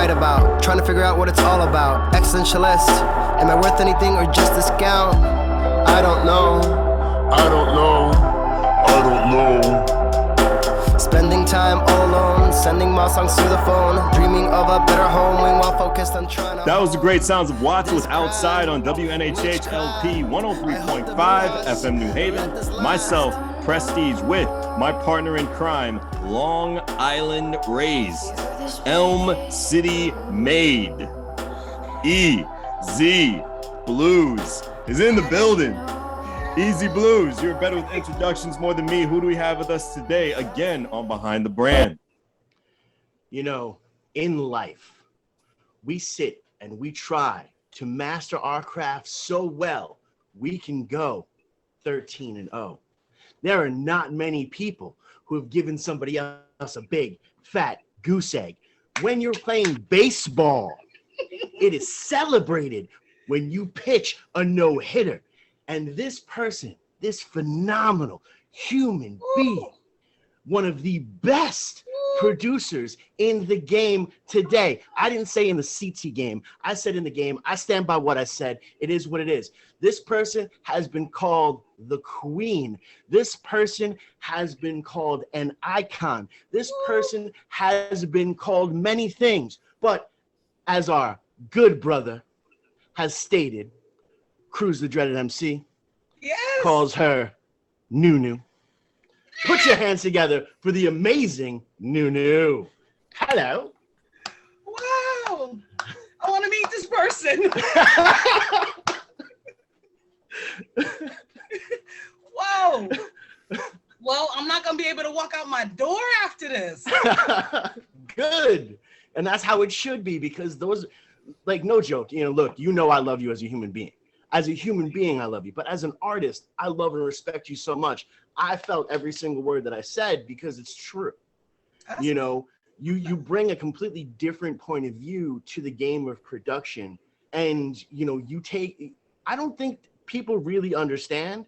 write about. Trying to figure out what it's all about. Existentialist. Am I worth anything or just discount? I don't know. I don't know. I don't know. Spending time all alone, sending my songs to the phone, dreaming of a better home while focused on trying to. That was the great sounds of Watts with Outside on WNHH LP 103.5 FM New Haven. Myself, Prestige, with my partner in crime, Long Island raised, Elm City made. EZ BlueZ is in the building. Easy BlueZ, you're better with introductions more than me. Who do we have with us today? Again, on Behind the Brand. You know, in life, we sit and we try to master our craft so well, we can go 13-0. There are not many people who have given somebody else a big, fat goose egg. When you're playing baseball, it is celebrated when you pitch a no-hitter. And this person, this phenomenal human being, one of the best producers in the game today. I didn't say in the CT game. I said in the game. I stand by what I said. It is what it is. This person has been called the queen. This person has been called an icon. This person has been called many things. But as our good brother has stated, Cruz the Dreaded MC, calls her NuNu. Put your hands together for the amazing NuNu. Hello. Wow. I want to meet this person. Whoa. Well, I'm not going to be able to walk out my door after this. Good. And that's how it should be, because those, like, no joke, look, I love you as a human being. As a human being, I love you. But as an artist, I love and respect you so much. I felt every single word that I said because it's true. You bring a completely different point of view to the game of production. And, I don't think people really understand.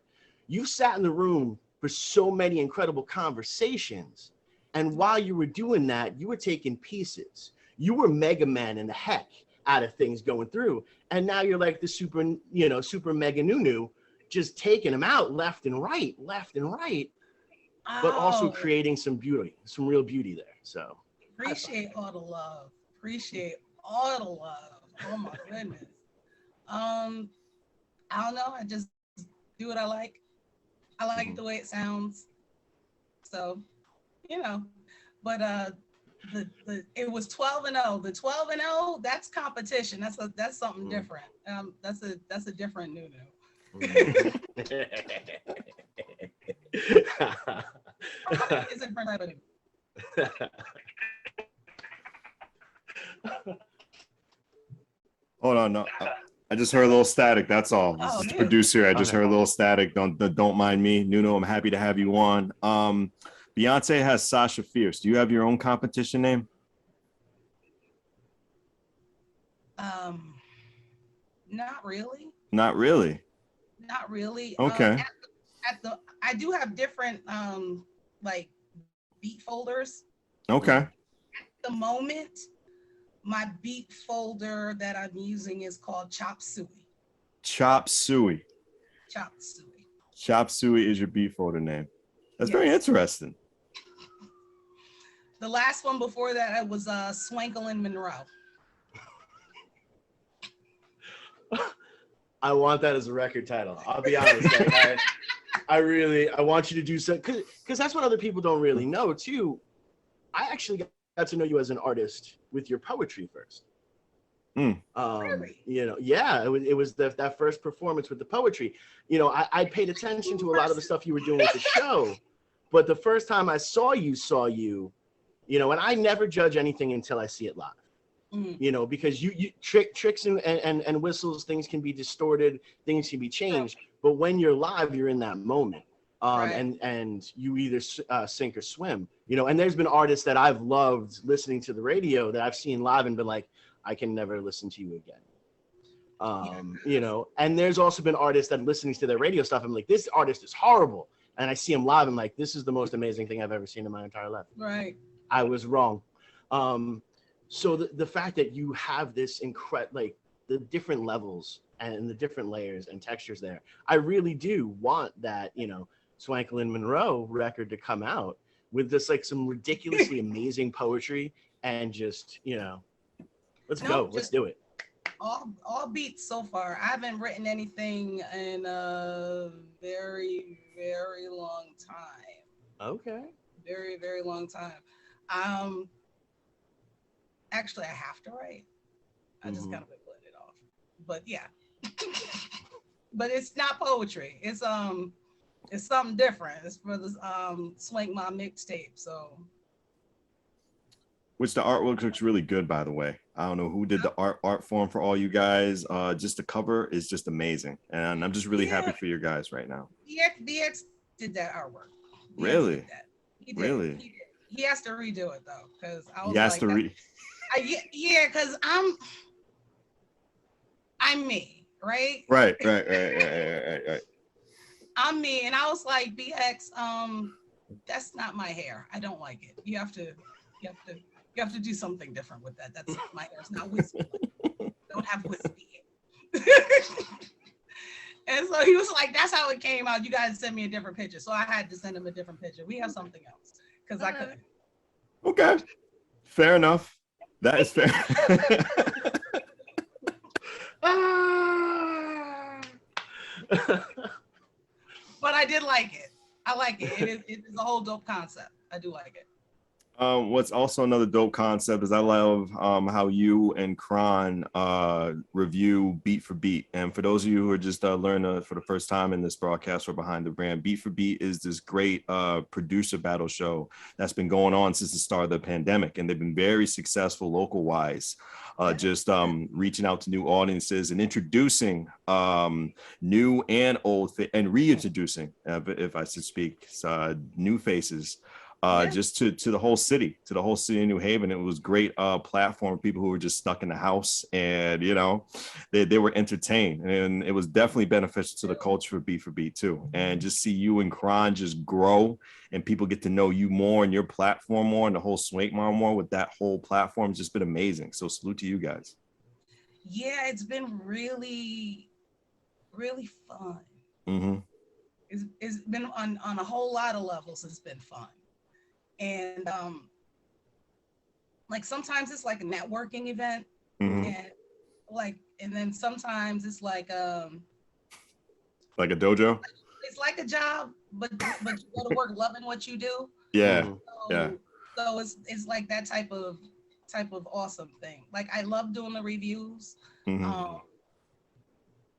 You sat in the room for so many incredible conversations. And while you were doing that, you were taking pieces. You were Mega Man in the heck out of things going through, and now you're like the super mega NuNu, just taking them out left and right, but also creating some beauty, some real beauty there. So appreciate all the love. Oh my goodness. I don't know. I just do what I like. I like the way it sounds. So, but it was 12-0. The 12-0, that's competition. That's something different. That's a different NuNu. It's a different type of NuNu. Hold on, no. I just heard a little static. That's all. This is the producer. I just heard a little static. Don't mind me. NuNu, I'm happy to have you on. Beyonce has Sasha Fierce. Do you have your own competition name? Not really. Not really. Not really. Okay. I do have different like beat folders. Okay. At the moment, my beat folder that I'm using is called Chop Suey. Chop Suey. Chop Suey. Chop Suey is your beat folder name. That's very interesting. The last one before that was Swanklin Monroe. I want that as a record title. I'll be honest. I want you to do so, because that's what other people don't really know too. I actually got to know you as an artist with your poetry first. Really? It was that first performance with the poetry. I paid attention to a lot of the stuff you were doing with the show, but the first time I saw you, and I never judge anything until I see it live. Because you tricks and whistles, things can be distorted, things can be changed, but when you're live, you're in that moment. And you either sink or swim, and there's been artists that I've loved listening to the radio that I've seen live and been like, I can never listen to you again. And there's also been artists that listening to their radio stuff, I'm like, this artist is horrible. And I see him live, I'm like, this is the most amazing thing I've ever seen in my entire life. Right. I was wrong. So the fact that you have this like the different levels and the different layers and textures there, I really do want that, Swanklin Monroe record to come out with just like some ridiculously amazing poetry and just, let's go, let's do it. All beats so far. I haven't written anything in a very, very long time. Okay. Very, very long time. Actually, I have to write. I just kind of been putting it off. But yeah. But it's not poetry. It's something different. It's for the Swank My mixtape. So. Which the artwork looks really good, by the way. I don't know who did the art form for all you guys. Just the cover is just amazing, and I'm just really happy for you guys right now. BX did that artwork. Really? He did. Really? He has to redo it though, because I was he has to yeah, because I'm me, right? Right. I'm me, and I was like, BX, that's not my hair. I don't like it. You have to do something different with that. That's my hair's not wispy. Don't have wispy. And so he was like, that's how it came out. You guys sent me a different picture. So I had to send him a different picture. We have something else because I couldn't. Okay. Fair enough. That is fair. But I did like it. I like it. It is a whole dope concept. I do like it. What's also another dope concept is I love how you and Kron review beat for beat. And for those of you who are just learning for the first time in this broadcast or behind the brand, Beat for Beat is this great producer battle show that's been going on since the start of the pandemic. And they've been very successful local wise, just reaching out to new audiences and introducing new and old and reintroducing, if I should speak, new faces. Just to the whole city of New Haven. It was great platform for people who were just stuck in the house, and they were entertained, and it was definitely beneficial to the culture for Beat too. And just see you and Kron just grow, and people get to know you more and your platform more, and the whole Swank Mom more with that whole platform. It's just been amazing. So salute to you guys. Yeah, it's been really, really fun. It's been on a whole lot of levels. It's been fun. And like sometimes it's like a networking event, and then sometimes it's like a dojo. It's like a job, but you go to work loving what you do. Yeah. So it's like that type of awesome thing. Like I love doing the reviews. Not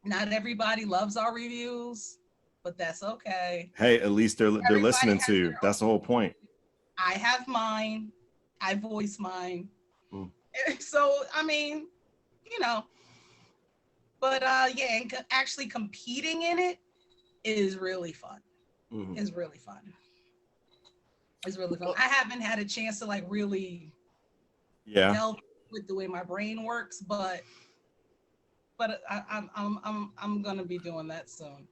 everybody loves our reviews, but that's okay. Hey, at least they're listening to you. That's the whole point. I have mine. I voice mine. So, I mean, but yeah, and actually competing in it is really fun. It's really fun. It's really fun. I haven't had a chance to like really delve with the way my brain works, but I'm gonna be doing that soon.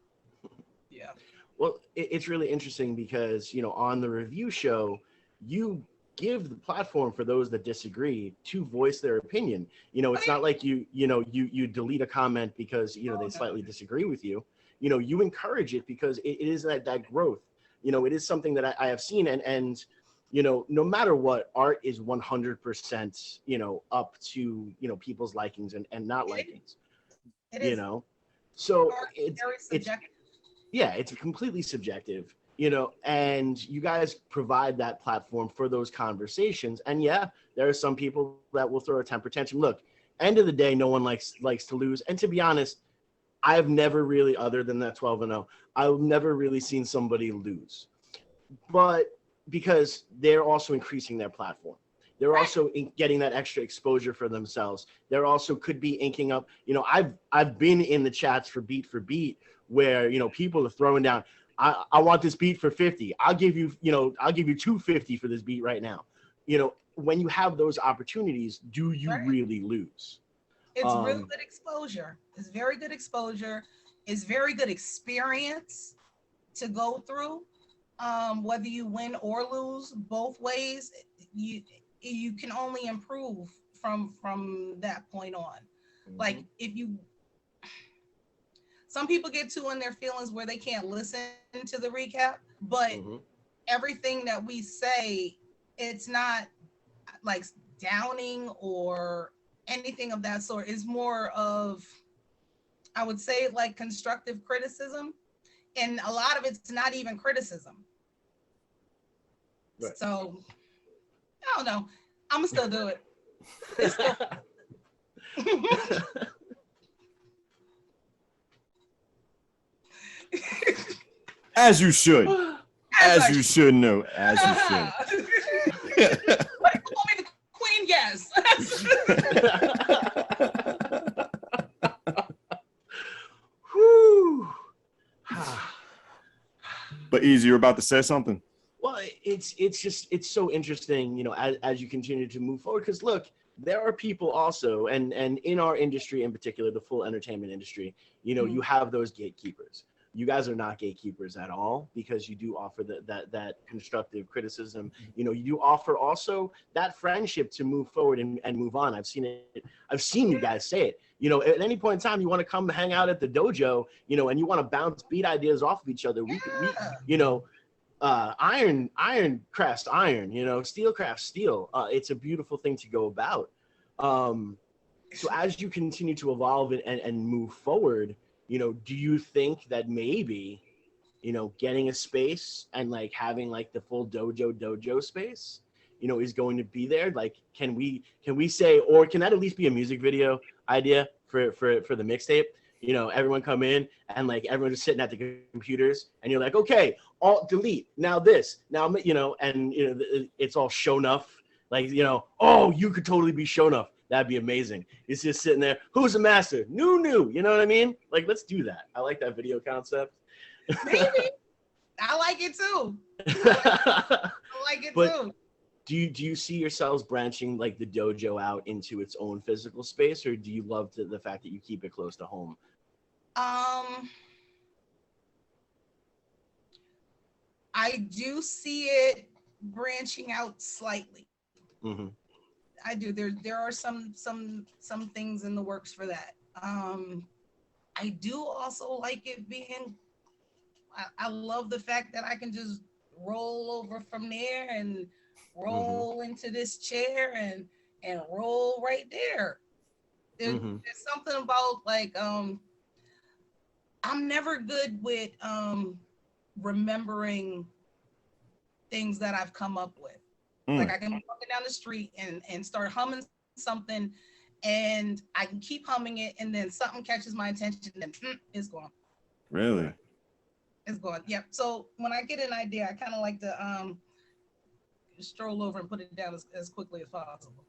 Yeah. Well, it's really interesting because, on the review show, you give the platform for those that disagree to voice their opinion. It's not like you delete a comment because, they slightly disagree with you. You encourage it because it is that growth. It is something that I have seen and no matter what, art is 100%, up to, people's likings and not likings. It is. So it's very subjective. It's completely subjective, and you guys provide that platform for those conversations. And there are some people that will throw a temper tantrum. Look, end of the day, no one likes to lose. And to be honest, I've never really, other than that 12-0, I've never really seen somebody lose. But because they're also increasing their platform. They're also getting that extra exposure for themselves. They're also could be inking up, I've been in the chats for Beat where, people are throwing down, I want this beat for 50. I'll give you 250 for this beat right now. When you have those opportunities, do you really lose? It's really good exposure. It's very good exposure. It's very good experience to go through. Whether you win or lose, both ways, you can only improve from that point on. Like some people get too in their feelings where they can't listen to the recap, but everything that we say, it's not like downing or anything of that sort. It's more of, I would say, like constructive criticism, and a lot of it's not even criticism. Right. So I don't know, I'm gonna still do it. It's still... As you should. As you should know. As you should. Like, call me the queen, yes. But Easy, you're about to say something. Well, it's so interesting, you know, as you continue to move forward, because look, there are people also, and in our industry in particular, the full entertainment industry, you know, you have those gatekeepers. You guys are not gatekeepers at all, because you do offer that constructive criticism. You know, you do offer also that friendship to move forward and move on. I've seen you guys say it. You know, at any point in time, you want to come hang out at the dojo, you know, and you want to bounce beat ideas off of each other. We you know, iron crafts iron, you know, steel crafts steel. It's a beautiful thing to go about. So as you continue to evolve and move forward, you know, do you think that maybe, you know, getting a space and like having like the full dojo space, you know, is going to be there? Like, can we say, or can that at least be a music video idea for the mixtape? You know, everyone come in and like everyone just sitting at the computers, and you're like, okay, alt delete, now this, now, you know, and you know, it's all shown off. Like, you know, oh, you could totally be shown off. That'd be amazing. It's just sitting there. Who's the master? NuNu. You know what I mean? Like, let's do that. I like that video concept. Maybe. I like it too. I like it too. Do you see yourselves branching like the dojo out into its own physical space, or do you love the fact that you keep it close to home? I do see it branching out slightly. I do. There are some things in the works for that. I do also like it being. I love the fact that I can just roll over from there and roll into this chair and roll right there. There's something about like I'm never good with remembering things that I've come up with. Like I can be walking down the street and start humming something, and I can keep humming it, and then something catches my attention, and then it's gone. Really? It's gone. Yep. So when I get an idea, I kind of like to stroll over and put it down as quickly as possible.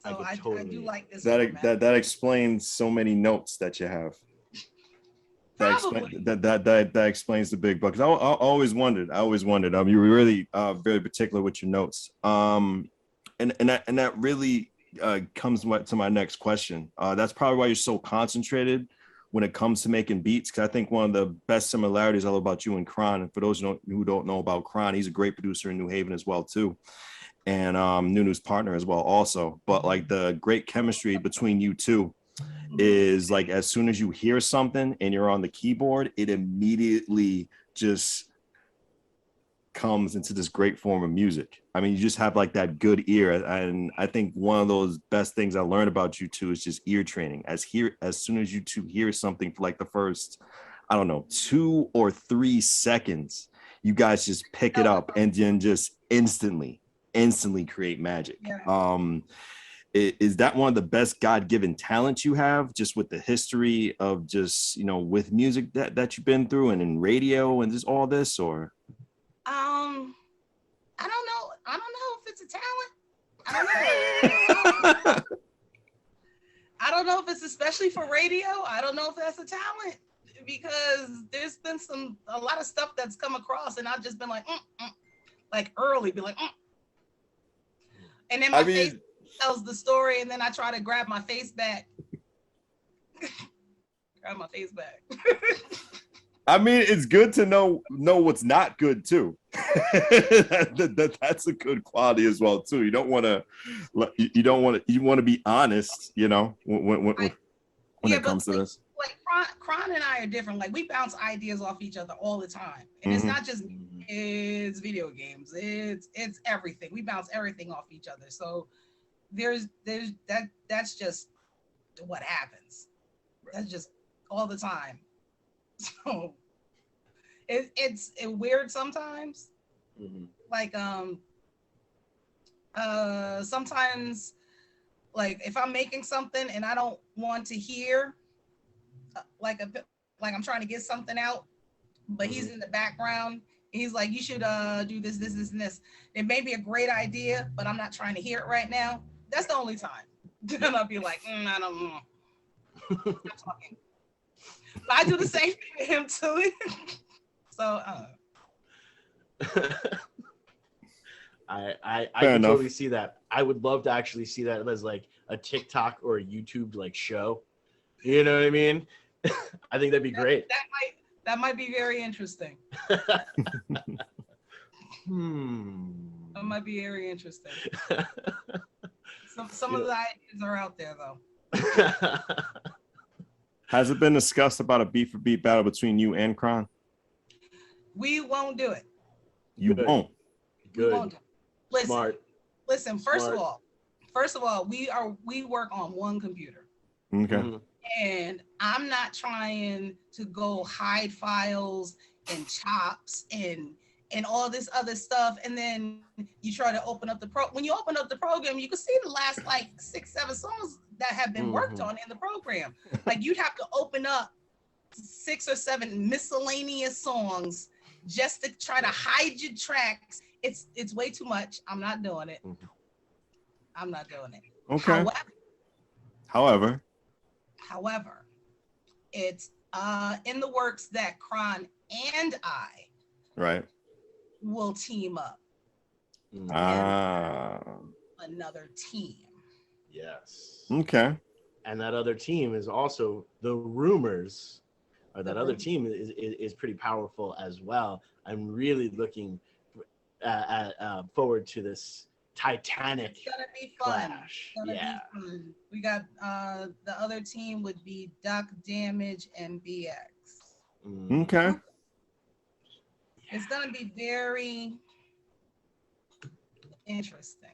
So I do like this. That explains so many notes that you have. That explains the big bucks. I always wondered. You were really very particular with your notes. And that really comes to my next question. That's probably why you're so concentrated when it comes to making beats. Because I think one of the best similarities all about you and Kron. And for those who don't know about Kron, he's a great producer in New Haven as well too, and NuNu's partner as well also. But like the great chemistry between you two is like, as soon as you hear something and you're on the keyboard, it immediately just comes into this great form of music. I mean, you just have like that good ear. And I think one of those best things I learned about you two is just ear training. As soon as you two hear something for like the first, I don't know, 2 or 3 seconds, you guys just pick it up and then just instantly create magic. Yeah. Is that one of the best God-given talents you have, just with the history of just, you know, with music that you've been through and in radio and just all this, or? I don't know. I don't know if it's a talent. I don't know if it's especially for radio. I don't know if that's a talent, because there's been a lot of stuff that's come across and I've just been like, like early, be like, and then my face tells the story, and then I try to grab my face back. I mean, it's good to know what's not good too. That's a good quality as well too. You want to be honest, you know, when it comes to this. Like Kron and I are different. Like we bounce ideas off each other all the time, and it's not just it's video games. It's everything. We bounce everything off each other. So that's just what happens. That's just all the time. So it's weird sometimes. Like sometimes, like if I'm making something and I don't want to hear like I'm trying to get something out, but he's in the background. He's like, you should do this, and this. It may be a great idea, but I'm not trying to hear it right now. That's the only time. Then I'll be like, I don't know. Stop talking. But I do the same thing to him too. So I can totally see that. I would love to actually see that as like a TikTok or a YouTube like show. You know what I mean? I think that'd be great. That might be very interesting. That might be very interesting. Some of the ideas are out there though. Has it been discussed about a beat for beat battle between you and Kron? We won't do it. You won't. Good. We won't do it. Listen, Smart. Listen. First of all, we work on one computer. Okay. And I'm not trying to go hide files and chops and all this other stuff. And then you try to open up when you open up the program, you can see the last like 6-7 songs that have been worked on in the program. Like you'd have to open up 6 or 7 miscellaneous songs just to try to hide your tracks. It's way too much. I'm not doing it. I'm not doing it. Okay. However, it's in the works that Kron and I will team up. Another team. Yes. Okay. And that other team is also the rumors. Or that other team is pretty powerful as well. I'm really looking forward to this Titanic. It's gonna be fun. Clash. It's gonna be fun. We got the other team would be Duck, Damage, and BX. Okay. It's gonna be very interesting.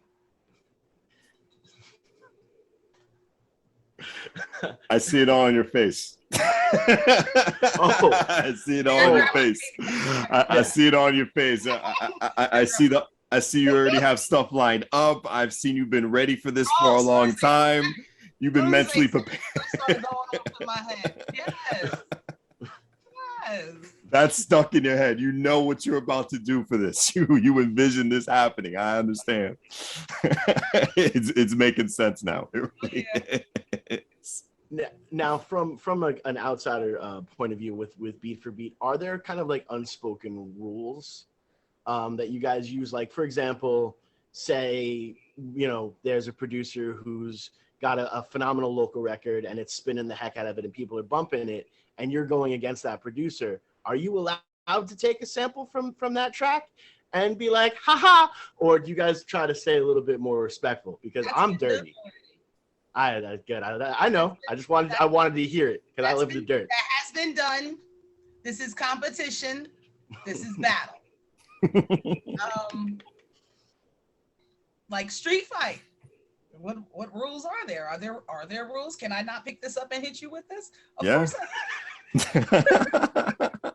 I see it all on your face. I see it all on your face. I see it on your face. I see you already have stuff lined up. I've seen you've been ready for this for a long time. You've been mentally prepared. Yes. That's stuck in your head. You know what you're about to do for this. You envision this happening. I understand. It's making sense now. It really is. Now, from an outsider point of view, with Beat for Beat, are there kind of like unspoken rules that you guys use? Like, for example, say, you know, there's a producer who's got a phenomenal local record and it's spinning the heck out of it and people are bumping it, and you're going against that producer. Are you allowed to take a sample from that track and be like, haha? Or do you guys try to stay a little bit more respectful? Because I'm dirty. That's good. I know. I wanted to hear it because I live in the dirt. That has been done. This is competition. This is battle. Like Street Fight. What rules are there? Are there rules? Can I not pick this up and hit you with this? Of course I can.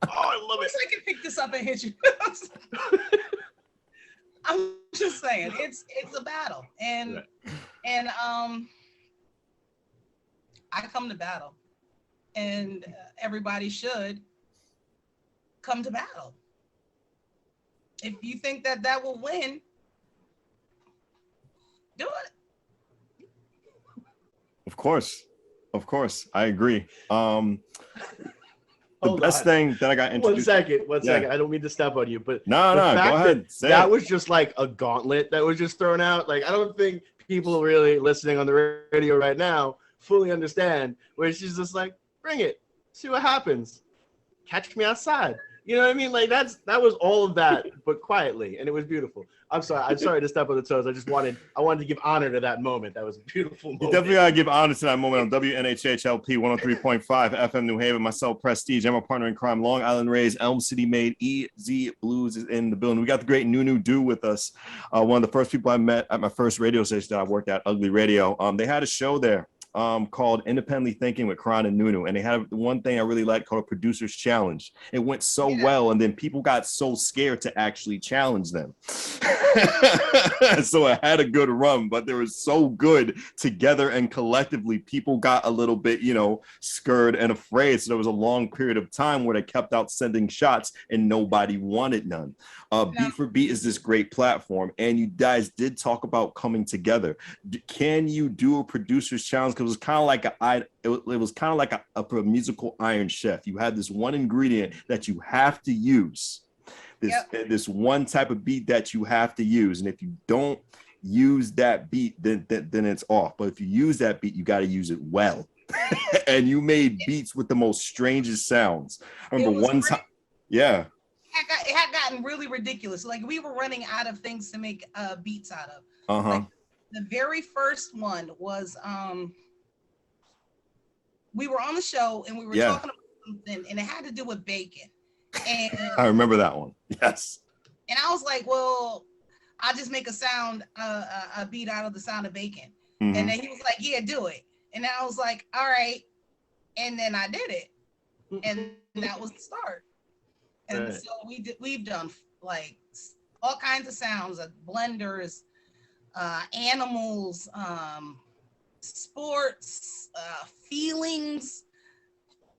I love it. I can pick this up and hit you. I'm just saying, it's a battle, and I come to battle, and everybody should come to battle. If you think that will win, do it. Of course, I agree. The best thing that I got introduced. One second. I don't mean to step on you, but no, go ahead. That was just like a gauntlet that was just thrown out. Like, I don't think people really listening on the radio right now fully understand where she's just like, bring it, see what happens. catch me outside. You know what I mean? Like that was all of that, but quietly, and it was beautiful. I'm sorry to step on the toes. I wanted to give honor to that moment. That was a beautiful moment. You definitely gotta give honor to that moment on WNHHLP 103.5 FM New Haven. Myself, Prestige, and my partner in crime, Long Island Rays, Elm City Made, EZ Blues is in the building. We got the great NuNu Do with us. One of the first people I met at my first radio station that I worked at, Ugly Radio. They had a show there called Independently Thinking with Kron and NuNu, and they had one thing I really liked called a Producer's Challenge. It went so well, and then people got so scared to actually challenge them. So it had a good run, but they were so good together and collectively. People got a little bit, scared and afraid. So there was a long period of time where they kept out sending shots and nobody wanted none. Beat for Beat is this great platform, and you guys did talk about coming together. Can you do a Producer's Challenge? Because it was kind of like a musical Iron Chef. You had this one ingredient that you have to use. This one type of beat that you have to use, and if you don't use that beat, then it's off. But if you use that beat, you got to use it well. And you made beats with the most strangest sounds. I remember one time, It had gotten really ridiculous. Like we were running out of things to make beats out of. Like the very first one was we were on the show and we were talking about something, and it had to do with bacon. And I remember that one. Yes. And I was like, well, I'll just make a beat out of the sound of bacon. And then he was like, yeah, do it. And then I was like, all right. And then I did it. And that was the start. And so we've done like all kinds of sounds, blenders, animals, sports, feelings,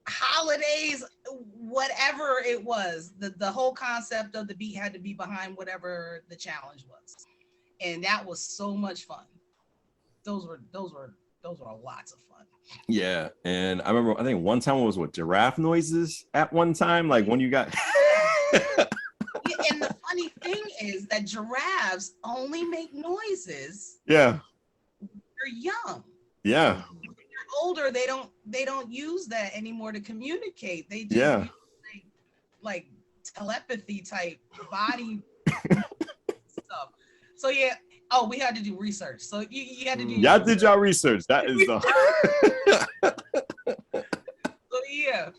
holidays, whatever it was. The whole concept of the beat had to be behind whatever the challenge was, and that was so much fun. Those were lots of fun. Yeah, and I remember I think one time it was with giraffe noises at one time, like when you got. And the funny thing is that giraffes only make noises. Yeah. They're young. Yeah. Older, they don't use that anymore to communicate. They just use like telepathy type body stuff. So we had to do research. So you had to do. Y'all did y'all research. That is So yeah.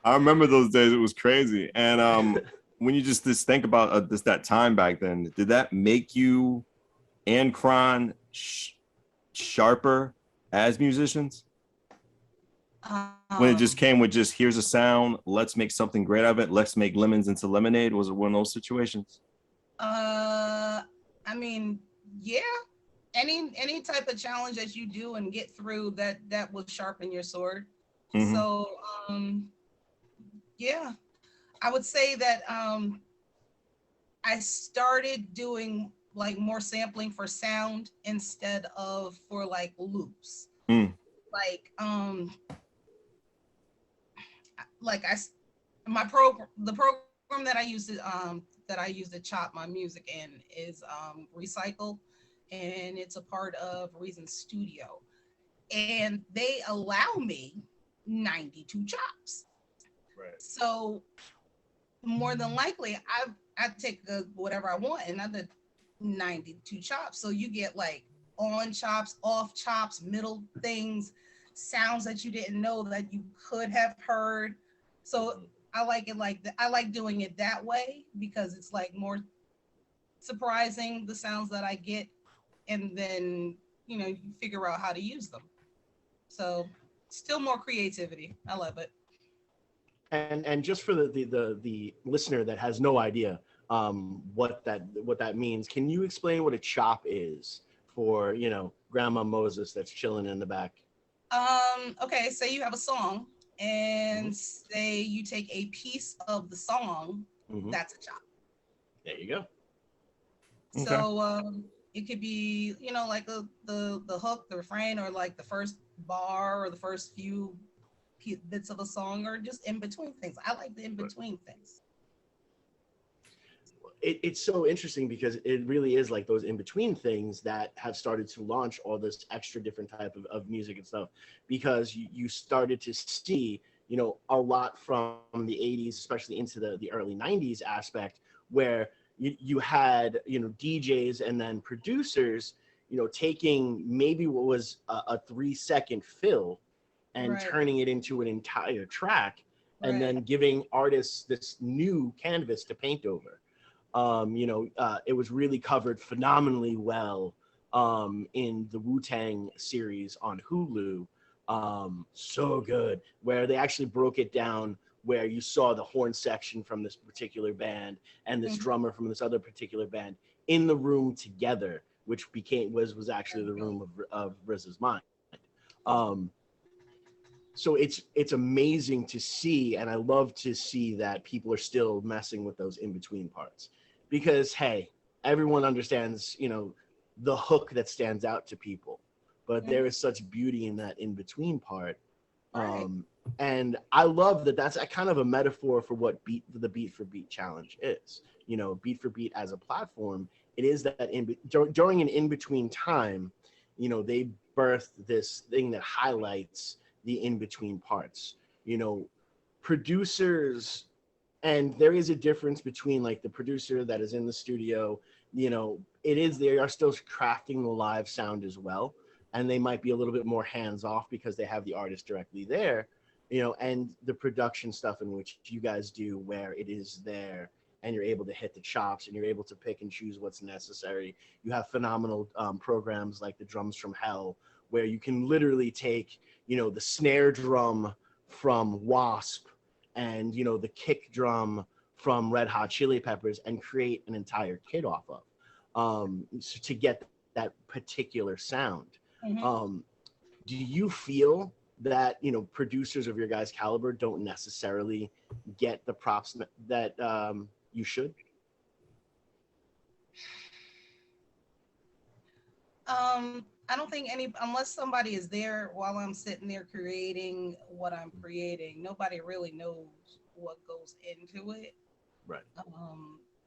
I remember those days. It was crazy. And when you just think about that time back then, did that make you and Kron sharper as musicians? When it just came with here's a sound, let's make something great of it, let's make lemons into lemonade? Was it one of those situations? I mean, yeah. Any type of challenge that you do and get through, that will sharpen your sword. So yeah, I would say that I started doing like more sampling for sound instead of for like loops. Like the program that I use to chop my music in is Recycle, and it's a part of Reason Studio, and they allow me 92 chops. Right. So more than likely I take whatever I want, another 92 chops. So you get like on chops, off chops, middle things, sounds that you didn't know that you could have heard. So I like it like that. I like doing it that way because it's like more surprising, the sounds that I get, and then you figure out how to use them. So still more creativity. I love it. And just for the listener that has no idea what that means, can you explain what a chop is for Grandma Moses that's chilling in the back? Okay, say you have a song and say you take a piece of the song, that's a chop. There you go. Okay. So it could be like the hook, the refrain, or like the first bar or the first few bits of a song, or just in between things. I like the in between things. It's so interesting because it really is like those in between things that have started to launch all this extra different type of music and stuff, because you started to see you know, a lot from the 80s, especially into the early 90s aspect, where you had, you know, DJs and then producers, you know, taking maybe what was a 3-second fill and Right. turning it into an entire track, and Right. then giving artists this new canvas to paint over. It was really covered phenomenally well in the Wu-Tang series on Hulu. So good, where they actually broke it down, where you saw the horn section from this particular band and this Mhm. drummer from this other particular band in the room together, which was actually the room of RZA's mind. Um, so it's amazing to see, and I love to see that people are still messing with those in between parts, because hey, everyone understands, you know, the hook that stands out to people, but there is such beauty in that in between part. Right. And I love that that's a kind of a metaphor for what the Beat for Beat challenge is. You know, Beat for Beat as a platform, it is that during an in between time, you know, they birthed this thing that highlights the in between parts. You know, producers, and there is a difference between like the producer that is in the studio. You know, they are still crafting the live sound as well, and they might be a little bit more hands off because they have the artist directly there, you know, and the production stuff in which you guys do, where it is there and you're able to hit the chops and you're able to pick and choose what's necessary. You have phenomenal programs like the Drums from Hell, where you can literally take, you know, the snare drum from Wasp and, you know, the kick drum from Red Hot Chili Peppers and create an entire kit off of, to get that particular sound. Mhm. Do you feel that, you know, producers of your guys' caliber don't necessarily get the props that you should? I don't think unless somebody is there while I'm sitting there creating what I'm creating, nobody really knows what goes into it. Right.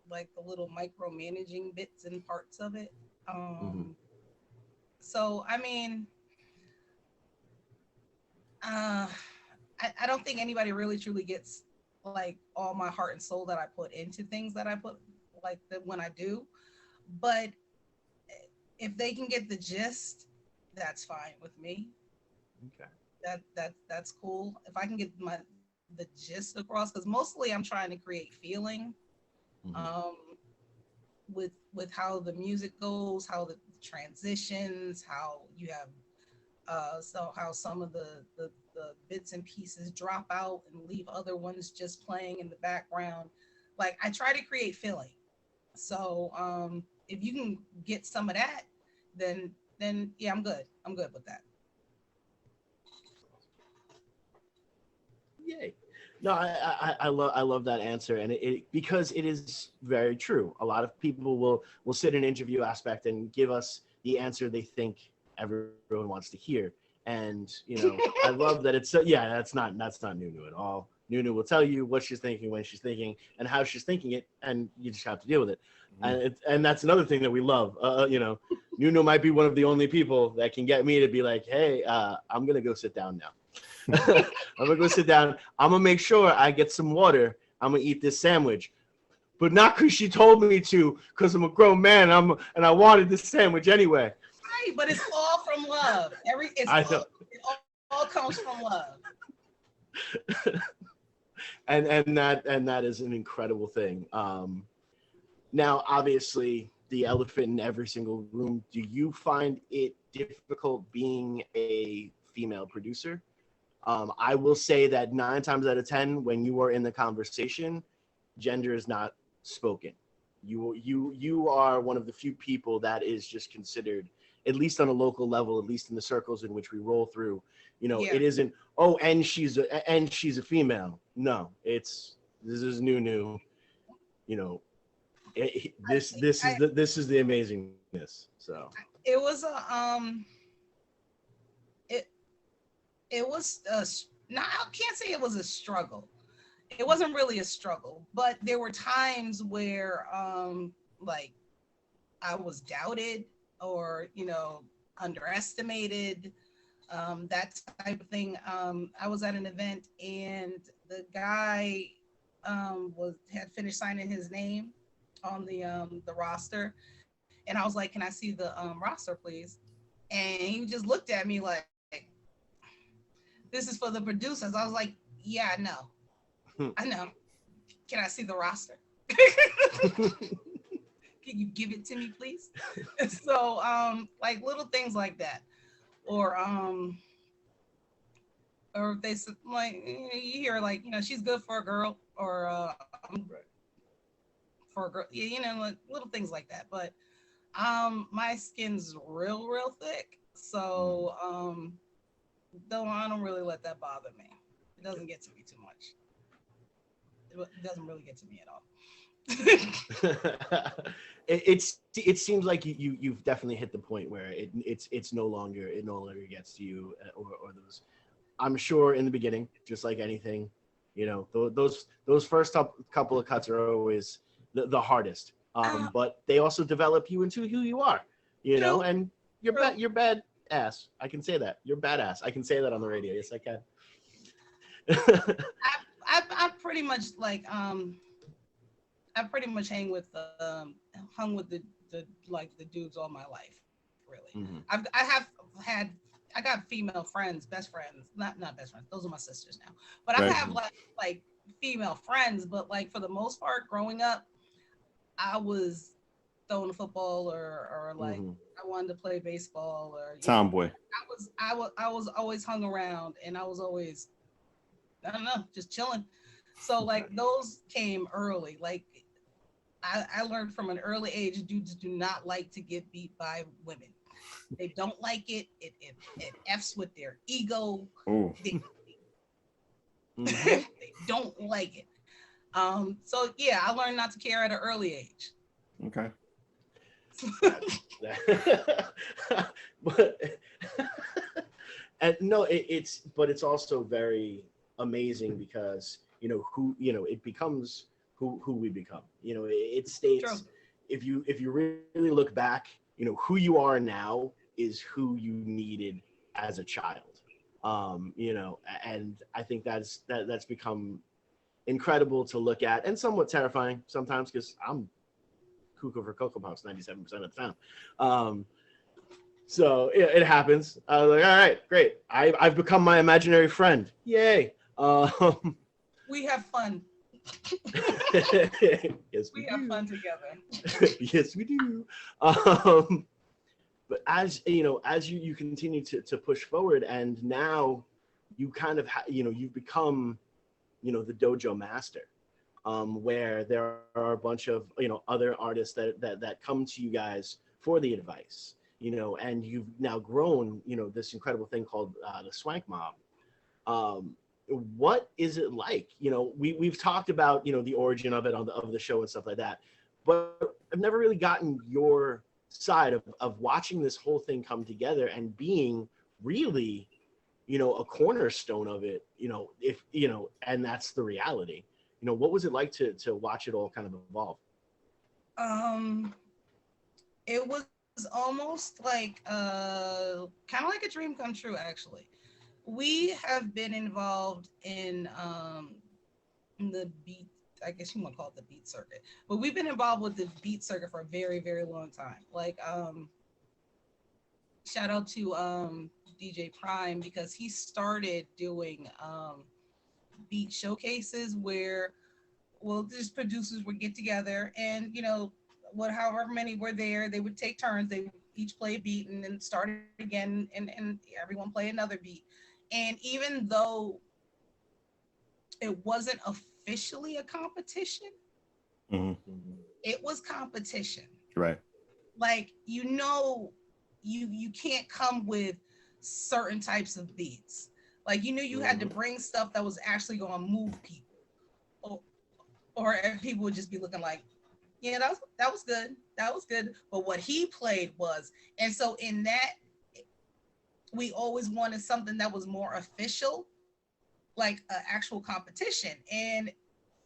Like the little micromanaging bits and parts of it. Mm-hmm. So I mean, uh, I don't think anybody really truly gets like all my heart and soul that I put into things that I put like that when I do. But if they can get the gist, that's fine with me. Okay. That's cool. If I can get the gist across, because mostly I'm trying to create feeling, Mm-hmm. um, with how the music goes, how the transitions, how you have so how some of the bits and pieces drop out and leave other ones just playing in the background. Like I try to create feeling. So if you can get some of that, then yeah, I'm good. I'm good with that. Yay. No, I love that answer, and it because it is very true. A lot of people will sit in an interview aspect and give us the answer they think everyone wants to hear, and you know, I love that it's yeah, that's not NuNu at all. NuNu will tell you what she's thinking, when she's thinking, and how she's thinking it, and you just have to deal with it. And that's another thing that we love. You know, NuNu might be one of the only people that can get me to be like, hey, I'm gonna go sit down now. I'm gonna go sit down. I'm gonna make sure I get some water. I'm gonna eat this sandwich, but not because she told me to, because I'm a grown man. And I wanted this sandwich anyway. Right, but it's all from love. It all comes from love. And that is an incredible thing. Now, obviously, the elephant in every single room. Do you find it difficult being a female producer? I will say that 9 times out of 10, when you are in the conversation, gender is not spoken. You are one of the few people that is just considered, at least on a local level, at least in the circles in which we roll through. You know, Yeah. it isn't, oh, and she's a female. No, this is NuNu. You know, this is the amazingness. So It was it it was no, I can't say it was a struggle. It wasn't really a struggle, but there were times where like I was doubted or underestimated. that type of thing. I was at an event and the guy had finished signing his name on the roster, and I was like, "Can I see the roster, please?" And he just looked at me like, "This is for the producers." I was like, "Yeah, I know, I know. Can I see the roster? Can you give it to me, please?" So, like little things like that, or or if like you hear like she's good for a girl, or Right. for a girl, yeah, like little things like that. But my skin's real thick, Mm. so don't I don't really let that bother me. It doesn't get to me too much. It doesn't really get to me at all. It seems like you've definitely hit the point where it's no longer gets to you, or those. I'm sure in the beginning, just like anything, those first couple of cuts are always the hardest. uh, But they also develop you into who you are, true, and true. you're bad ass. I can say that. You're badass. I can say that on the radio. Yes, I can. I pretty much like I pretty much hung with the like the dudes all my life, really. Mhm. I have had I got female friends, best friends, not best friends. Those are my sisters now. But I Right. have like female friends, but like for the most part, growing up, I was throwing a football, or like Mhm. I wanted to play baseball, or Tomboy. I was always hung around, and I was always, I don't know, just chilling. So like those came early. Like I learned from an early age, dudes do not like to get beat by women. They don't like it. It f's with their ego. Oh, They, Mhm. they don't like it. So yeah, I learned not to care at an early age. okay. But and no, it's also very amazing because it becomes who we become. It True. states, if you really look back, who you are now is who you needed as a child. And I think that's become incredible to look at, and somewhat terrifying sometimes, because I'm cuckoo for Cocoa Puffs 97% of the time. Um, so it happens. I was like, all right, great. I've become my imaginary friend. Yay. We have fun. Yes, we We have do. fun together. Yes, we do. Um, but as you continue to push forward, and now you kind of you've become the dojo master, where there are a bunch of other artists that come to you guys for the advice, and you've now grown this incredible thing called the Swank Mob. um, what is it like? We've talked about the origin of it of the show and stuff like that, but I've never really gotten your side of watching this whole thing come together and being really a cornerstone of it, if and that's the reality. What was it like to watch it all kind of evolve? Um, it was almost like kind of like a dream come true, actually. We have been involved in the beat, I guess you want to call it the beat circuit, but we've been involved with the beat circuit for a very long time. Like shout out to DJ Prime, because he started doing beat showcases where, well, just producers would get together, and however many were there, they would take turns. They would each play a beat and then start it again, and everyone play another beat. And even though it wasn't officially a competition, Hmm. Mhm. it was competition. Right. Like, you can't come with certain types of beats. Like, you had to Mhm. bring stuff that was actually going to move people, or if people would just be looking like, yeah, that was good, that was good. But what he played was, and so in that, we always wanted something that was more official, like an actual competition. And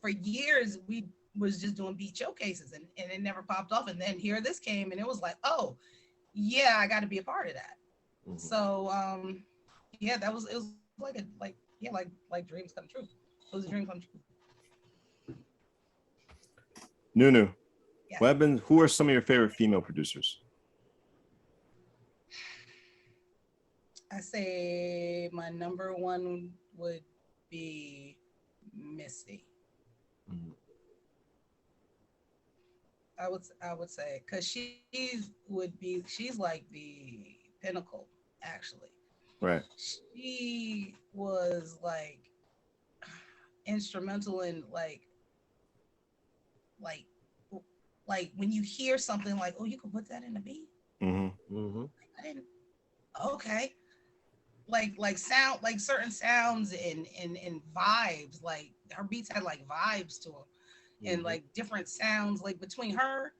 for years we was just doing beat showcases, and it never popped off. And then here this came, and it was like, oh yeah, I got to be a part of that. Mhm. So yeah, it was like dreams come true. It was a dream come true. NuNu, Yeah. who are some of your favorite female producers? I say my number one would be Missy. Mhm. I would say because she's like the pinnacle, actually. Right. She was like instrumental in like like when you hear something like, oh, you can put that in a beat. Mm-hmm. Mm-hmm. I didn't. Okay. Like sound, like certain sounds and vibes. Like her beats had like vibes to them, and like different sounds like between her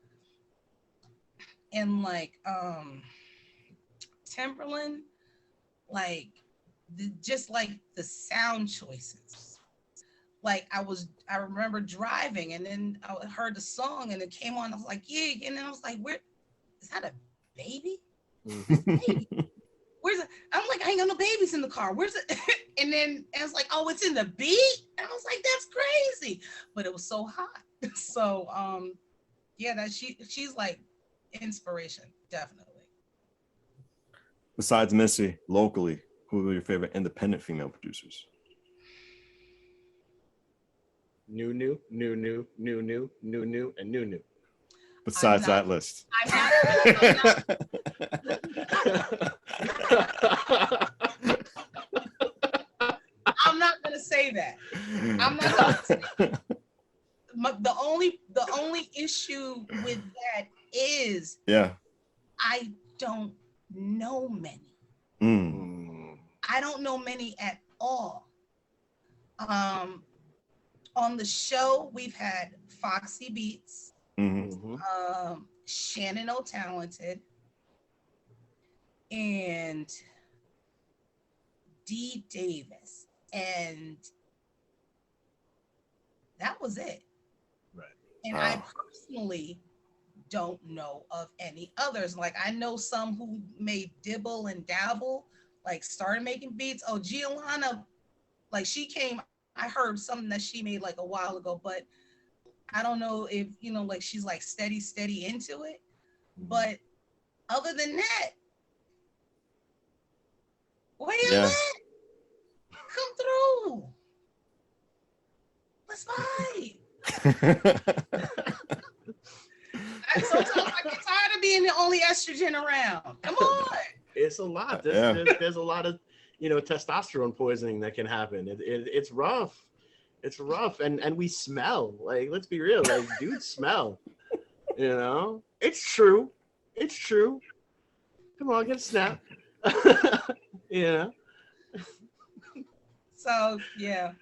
and like Timberland, like just like the sound choices. Like I remember driving and then I heard the song and it came on. I was like, yeah, and then I was like, where is that a baby? Baby. Where's it? I'm like, I ain't got no babies in the car. Where's it? And then I was like, oh, it's in the beat. And I was like, that's crazy. But it was so hot. So yeah, that she's like inspiration, definitely. Besides Missy, locally, who are your favorite independent female producers? NuNu, NuNu, NuNu, NuNu, and NuNu. Besides that list. I'm not gonna say that. I'm not gonna say that. The only issue with that is Yeah. I don't know many. I don't know many at all. On the show, we've had Foxy Beats, Shannon O'Talented, and D Davis, and that was it. Right. And I personally don't know of any others. Like I know some who made dibble and dabble, like started making beats. Oh, Giolana, like she came, I heard something that she made like a while ago, but I don't know if, you know, like she's like steady into it. But other than that, where you at? Come through. Let's vibe. Sometimes I get tired of being the only estrogen around. Come on. It's a lot. There's a lot of, you know, testosterone poisoning that can happen. It's rough. It's rough. And we smell. Like, let's be real. Like, dudes smell. You know? It's true. It's true. Come on, get a snap. Yeah. So yeah.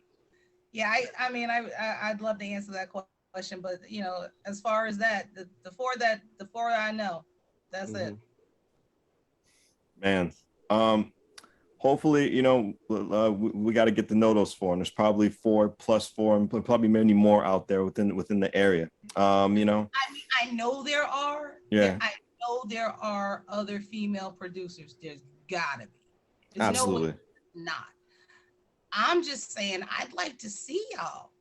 I mean, I'd love to answer that question, but you know, as far as that, the four I know, that's it. Man, hopefully, you know, we got to get to know those four, and there's probably 4+4, and probably many more out there within the area. You know, I know there are. Yeah. I know there are other female producers. There's gotta be. There's absolutely not. I'm just saying, I'd like to see y'all.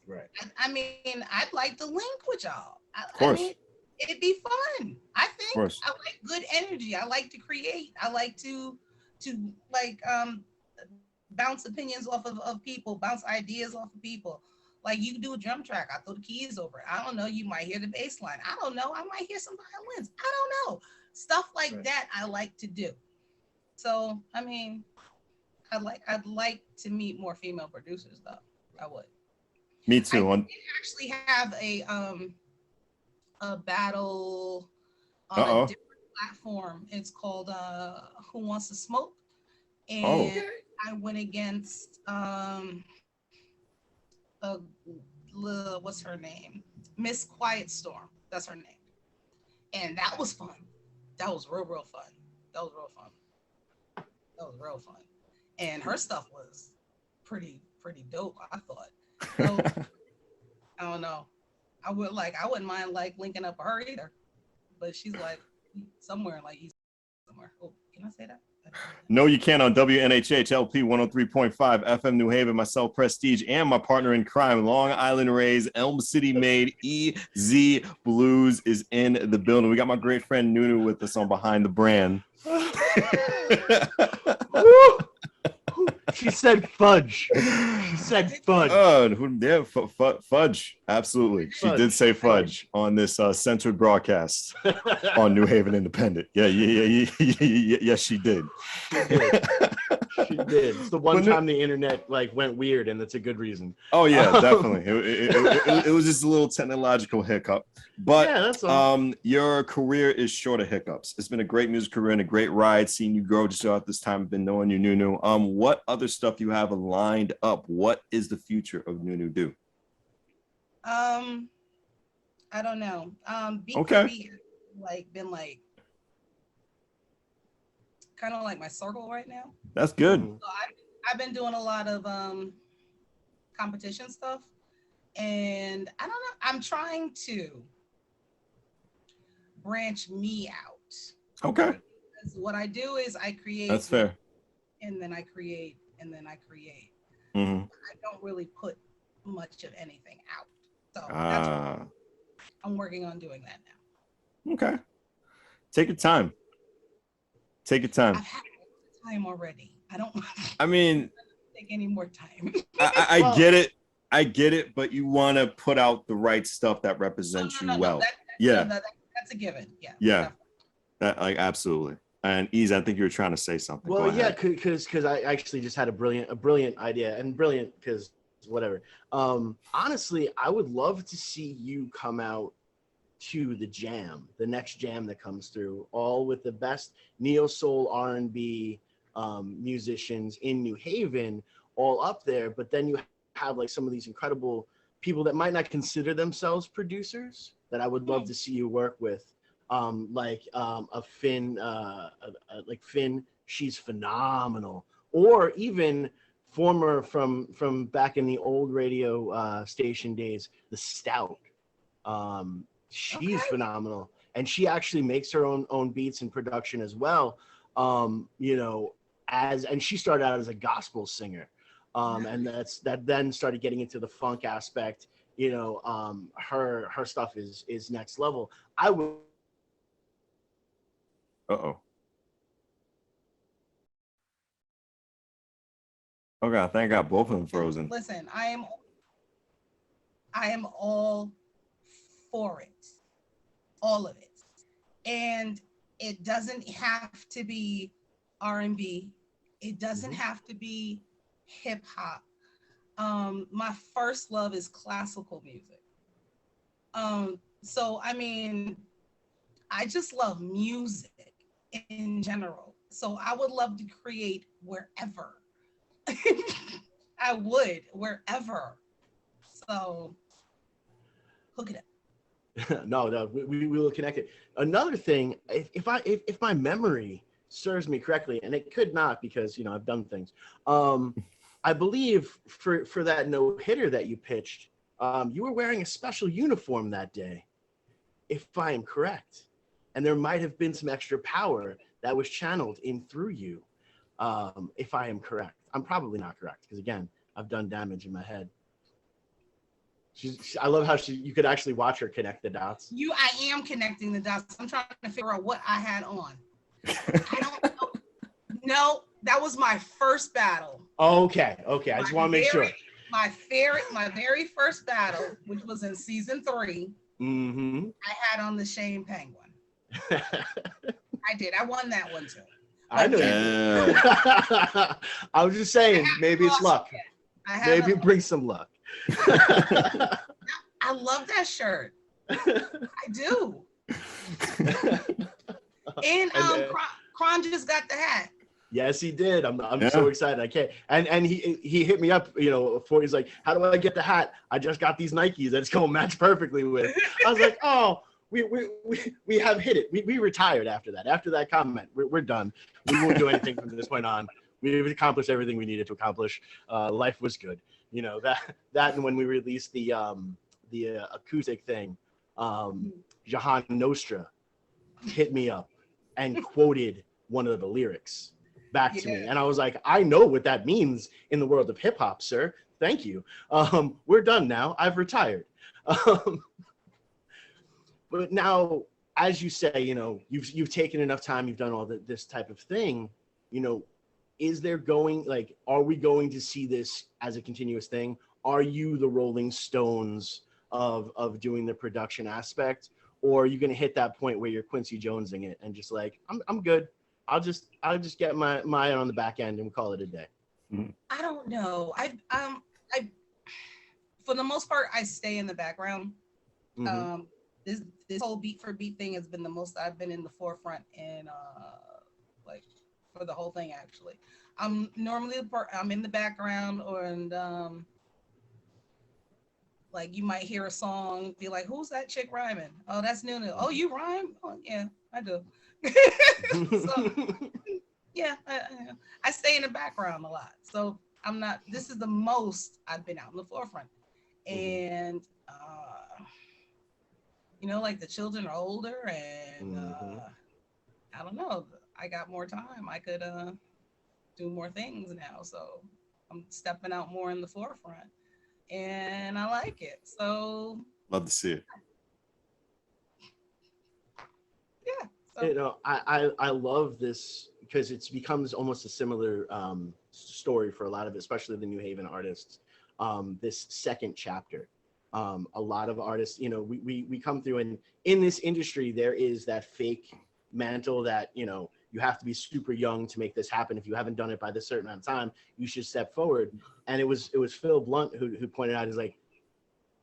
Right. I mean, I'd like to link with y'all. Of course. I mean, it'd be fun. I think course. I like good energy. I like to create. I like to like bounce opinions off of people, bounce ideas off of people. Like you do a drum track, I throw the keys over it. I don't know. You might hear the bass line. I don't know. I might hear some violins. I don't know. Stuff like that I like to do. So I mean, I'd like to meet more female producers though. I would. Me too. I actually have a battle on a different platform. It's called Who Wants to Smoke? And I went against what's her name? Miss Quiet Storm. That's her name. And that was fun. That was real fun. That was real fun. And her stuff was pretty dope, I thought. So I don't know. I wouldn't mind like linking up with her either. But she's like somewhere like East somewhere. Oh, can I say that? No, you can't on WNHH LP 103.5 FM New Haven. Myself, Prestige, and my partner in crime, Long Island Rays, Elm City made EZ BlueZ is in the building. We got my great friend NuNu with us on Behind the Brand. She said fudge. She said fudge. Yeah, fudge. Absolutely. She did say fudge on this censored broadcast on New Haven Independent. Yes, she did. She did. It's the one time the internet went weird, and that's a good reason. Oh yeah, definitely. It was just a little technological hiccup, but yeah, that's all. Your career is short of hiccups. It's been a great music career and a great ride. Seeing you grow just throughout this time, I've been knowing you, NuNu. What other stuff you have lined up? What is the future of NuNu do? I don't know. Okay. Been kind of like my circle right now. That's good. So I've been doing a lot of competition stuff, and I don't know. I'm trying to branch me out. Okay. Because what I do is I create. That's fair. And then I create, and then I create. Mm-hmm. I don't really put much of anything out. So that's what I'm working on doing that now. Okay. Take your time. Take your time. I've had time already. I don't take any more time. I get it. I get it, but you want to put out the right stuff that represents you well. That's a given. Yeah. Yeah. That absolutely. And Ease, I think you were trying to say something. Well, yeah, because I actually just had a brilliant idea, and brilliant because whatever. Honestly, I would love to see you come out to the next jam that comes through, all with the best neo soul R&B musicians in New Haven, all up there. But then you have some of these incredible people that might not consider themselves producers that I would love to see you work with. Finn, she's phenomenal. Or even former from back in the old radio station days, the Stout. She's phenomenal, and she actually makes her own beats and production as well. And she started out as a gospel singer, and that then started getting into the funk aspect. Her stuff is next level. I would. Uh-oh. Okay, I think I got both of them frozen. Listen, I am all for it. All of it. And it doesn't have to be R&B. It doesn't have to be hip hop. My first love is classical music. So I just love music in general. So I would love to create wherever. I would, wherever. So hook it up. No, we will connect it. Another thing, if my memory serves me correctly, and it could not because I've done things. I believe for that no hitter that you pitched, you were wearing a special uniform that day, if I am correct, and there might have been some extra power that was channeled in through you, if I am correct. I'm probably not correct because again, I've done damage in my head. I love how you could actually watch her connect the dots. I am connecting the dots. I'm trying to figure out what I had on. I don't know. No, that was my first battle. Okay. I just want to make sure. My very first battle, which was in season 3. Mm-hmm. I had on the Shane Penguin. I did. I won that one too. I know. I was just saying, maybe it's luck. Maybe it brings some luck. I love that shirt. I do. And Kron just got the hat. Yes, he did. I'm so excited. I can't. And he hit me up, he's like, how do I get the hat? I just got these Nikes that it's gonna match perfectly with. I was like, oh, we have hit it. We retired after that. After that comment, we're done. We won't do anything from this point on. We've accomplished everything we needed to accomplish. Life was good. That and when we released the acoustic thing, Jahan Nostra hit me up and quoted one of the lyrics. back to me. And I was like, I know what that means in the world of hip hop, sir. Thank you. We're done now. I've retired. But now, as you say, you know, you've taken enough time, you've done all this type of thing, you know, is there going, like, are we going to see this as a continuous thing? Are you the Rolling Stones of doing the production aspect? Or are you going to hit that point where you're Quincy Jonesing it and just like, I'm good. I'll just get my eye on the back end and call it a day. I don't know. I for the most part, I stay in the background. This whole beat for beat thing has been the most I've been in the forefront and like for the whole thing actually. I'm normally I'm in the background and like you might hear a song, be like, who's that chick rhyming? Oh, that's NuNu. Oh, you rhyme? Oh, yeah, I do. So yeah, I stay in the background a lot. So I'm not, this is the most I've been out in the forefront. And you know, like the children are older and I don't know, I got more time. I could do more things now. So I'm stepping out more in the forefront and I like it. So love to see it. Yeah. So. You know, I love this because it becomes almost a similar story for a lot of, especially the New Haven artists. This second chapter. A lot of artists, you know, we come through, and in this industry, there is that fake mantle that, you know, you have to be super young to make this happen. If you haven't done it by this certain amount of time, you should step forward. And it was Phil Blunt who pointed out, is like,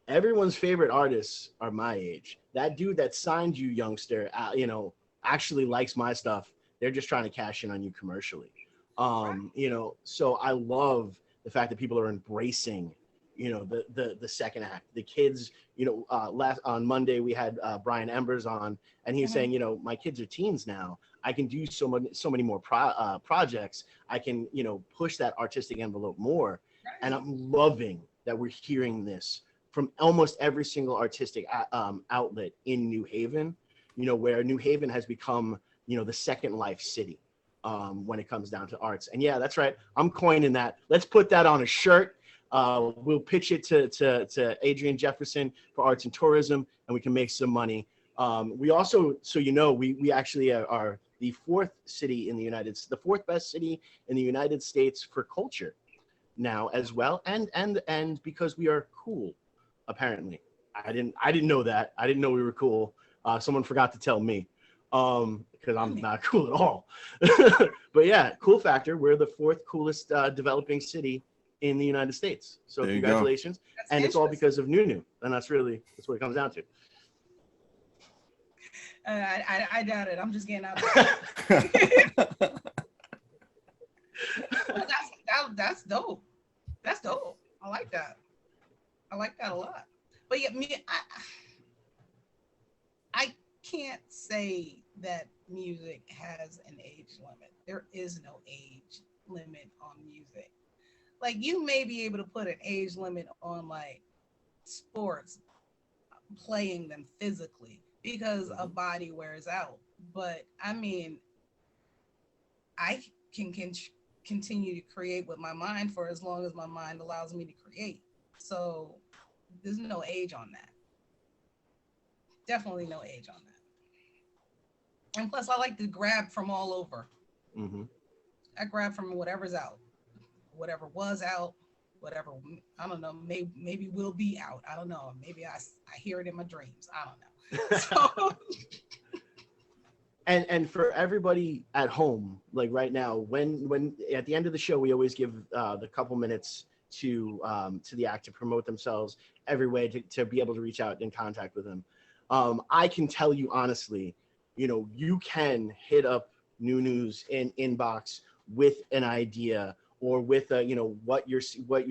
everyone's favorite artists are my age. That dude that signed you, youngster, you know, actually likes my stuff. They're just trying to cash in on you commercially. You know, so I love the fact that people are embracing, you know, the second act. The kids, you know, last on Monday we had Brian Embers on, and he was saying, you know, my kids are teens now. I can do so many more projects. I can, you know, push that artistic envelope more. And I'm loving that we're hearing this from almost every single artistic outlet in New Haven, you know, where New Haven has become, you know, the second life city when it comes down to arts. And yeah, that's right. I'm coining that. Let's put that on a shirt. We'll pitch it to Adrian Jefferson for arts and tourism, and we can make some money. We also, so you know, we actually are the fourth best city in the United States for culture now as well, and because we are cool, apparently. I didn't know that. I didn't know we were cool. Someone forgot to tell me, because I'm not cool at all. But yeah, cool factor. We're the fourth coolest developing city in the United States. So congratulations. And it's all because of NuNu. And that's what it comes down to. I doubt it. I'm just getting out that's dope. That's dope. I like that. I like that a lot. But yeah, I can't say that music has an age limit. There is no age limit on music. Like, you may be able to put an age limit on like sports, playing them physically, because a body wears out. But I mean, I can continue to create with my mind for as long as my mind allows me to create. So there's no age on that. Definitely no age on that. And plus, I like to grab from all over. I grab from whatever's out, whatever was out, whatever, I don't know, maybe will be out. I don't know. Maybe I hear it in my dreams. I don't know. So. And for everybody at home, like right now, when at the end of the show, we always give the couple minutes to the act to promote themselves every way to be able to reach out and contact with them. I can tell you honestly, you know, you can hit up NuNu's inbox with an idea or with you know, what your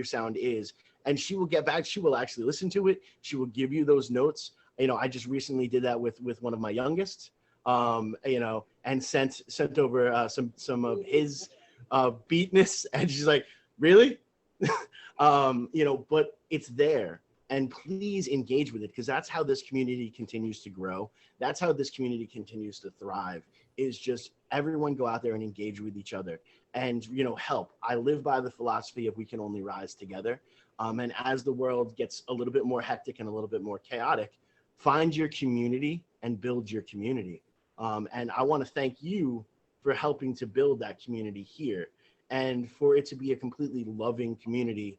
sound is, and she will get back. She will actually listen to it. She will give you those notes. You know, I just recently did that with one of my youngest. You know, and sent over some of his beatness, and she's like, really? You know, but it's there, and please engage with it, because that's how this community continues to grow. That's how this community continues to thrive, is just everyone go out there and engage with each other. and help. I live by the philosophy of we can only rise together. And as the world gets a little bit more hectic and a little bit more chaotic, find your community and build your community. And I want to thank you for helping to build that community here, and for it to be a completely loving community.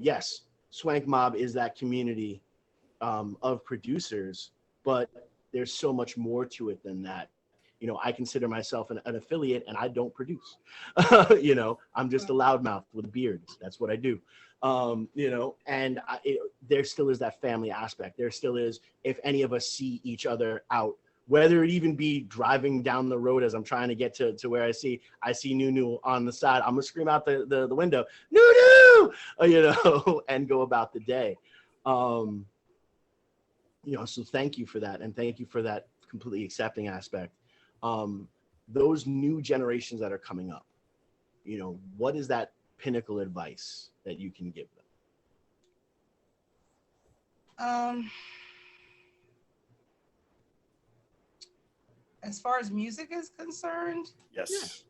Yes, Swank Mob is that community of producers, but there's so much more to it than that. I consider myself an affiliate, and I don't produce. I'm just a loudmouth with a beard. That's what I do. And there still is that family aspect. There still is, if any of us see each other out, whether it even be driving down the road as I'm trying to get to where I see NuNu on the side, I'm gonna scream out the window, NuNu, and go about the day. So thank you for that, and thank you for that completely accepting aspect. Those new generations that are coming up, what is that pinnacle advice that you can give them? As far as music is concerned, Yes.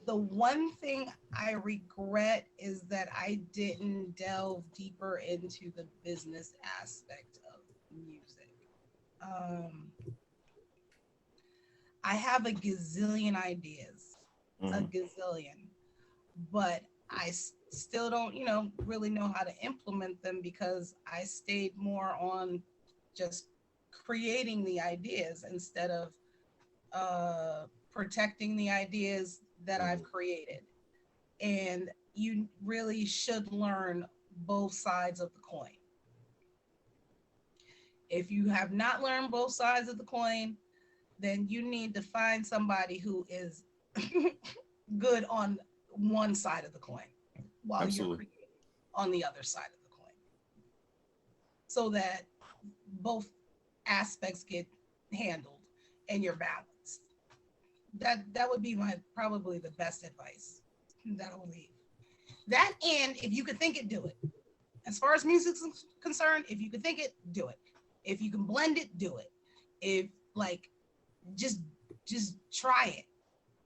The one thing I regret is that I didn't delve deeper into the business aspect of music. I have a gazillion ideas, a gazillion, but I still don't, really know how to implement them, because I stayed more on just creating the ideas instead of protecting the ideas that I've created. And you really should learn both sides of the coin. If you have not learned both sides of the coin, then you need to find somebody who is good on one side of the coin while you're creating on the other side of the coin, so that both aspects get handled and you're balanced. That would be probably the best advice that I will leave. That, and if you could think it, do it. As far as music's concerned, if you could think it, do it. If you can blend it, do it. If just try it.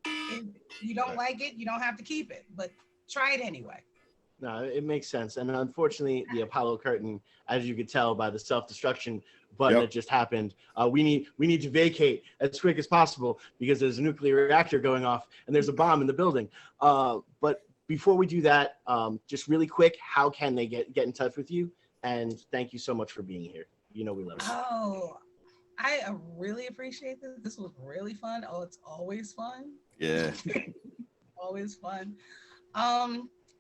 If you don't like it, you don't have to keep it, but try it anyway. No, it makes sense. And unfortunately, the Apollo curtain, as you could tell by the self-destruction button that just happened, we need to vacate as quick as possible, because there's a nuclear reactor going off and there's a bomb in the building. But before we do that, just really quick, how can they get in touch with you? And thank you so much for being here. We love you. Oh, I really appreciate this. This was really fun. Oh, it's always fun. Yeah. Always fun.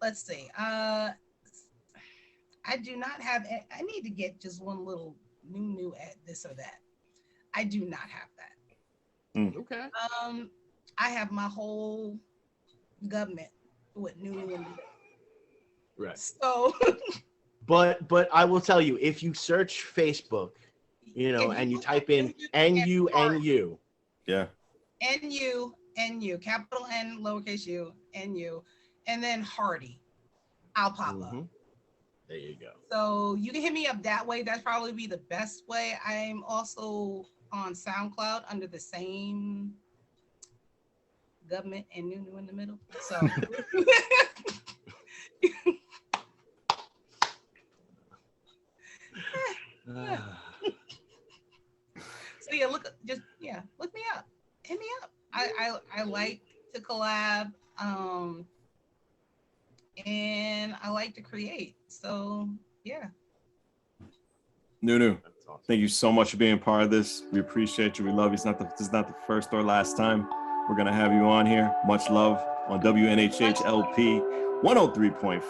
Let's see. I do not have, I need to get just one little NuNu at this or that. I do not have that. Okay. I have my whole government with NuNu in it. Right. So. But I will tell you, if you search Facebook, and you type in NuNu. Yeah. NU, capital N, lowercase u, NU, and then Hardy, I'll pop up. There you go. So you can hit me up that way. That's probably be the best way. I'm also on SoundCloud under the same government and NuNu in the middle. So. So yeah, look me up, hit me up. I like to collab, and I like to create. So yeah. NuNu, thank you so much for being part of this. We appreciate you. We love you. This is not the first or last time we're gonna have you on here. Much love on WNHH LP 103.5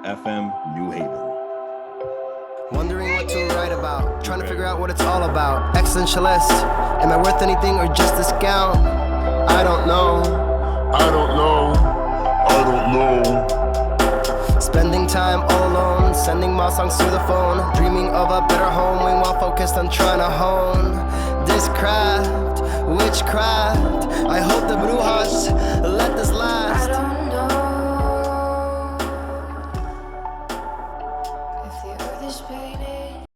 FM New Haven. Wondering what to write about, trying to figure out what it's all about. Existentialist, am I worth anything or just discount? I don't know. Spending time all alone, sending my songs through the phone, dreaming of a better home while focused on trying to hone this craft, witchcraft. I hope the brujas let this last.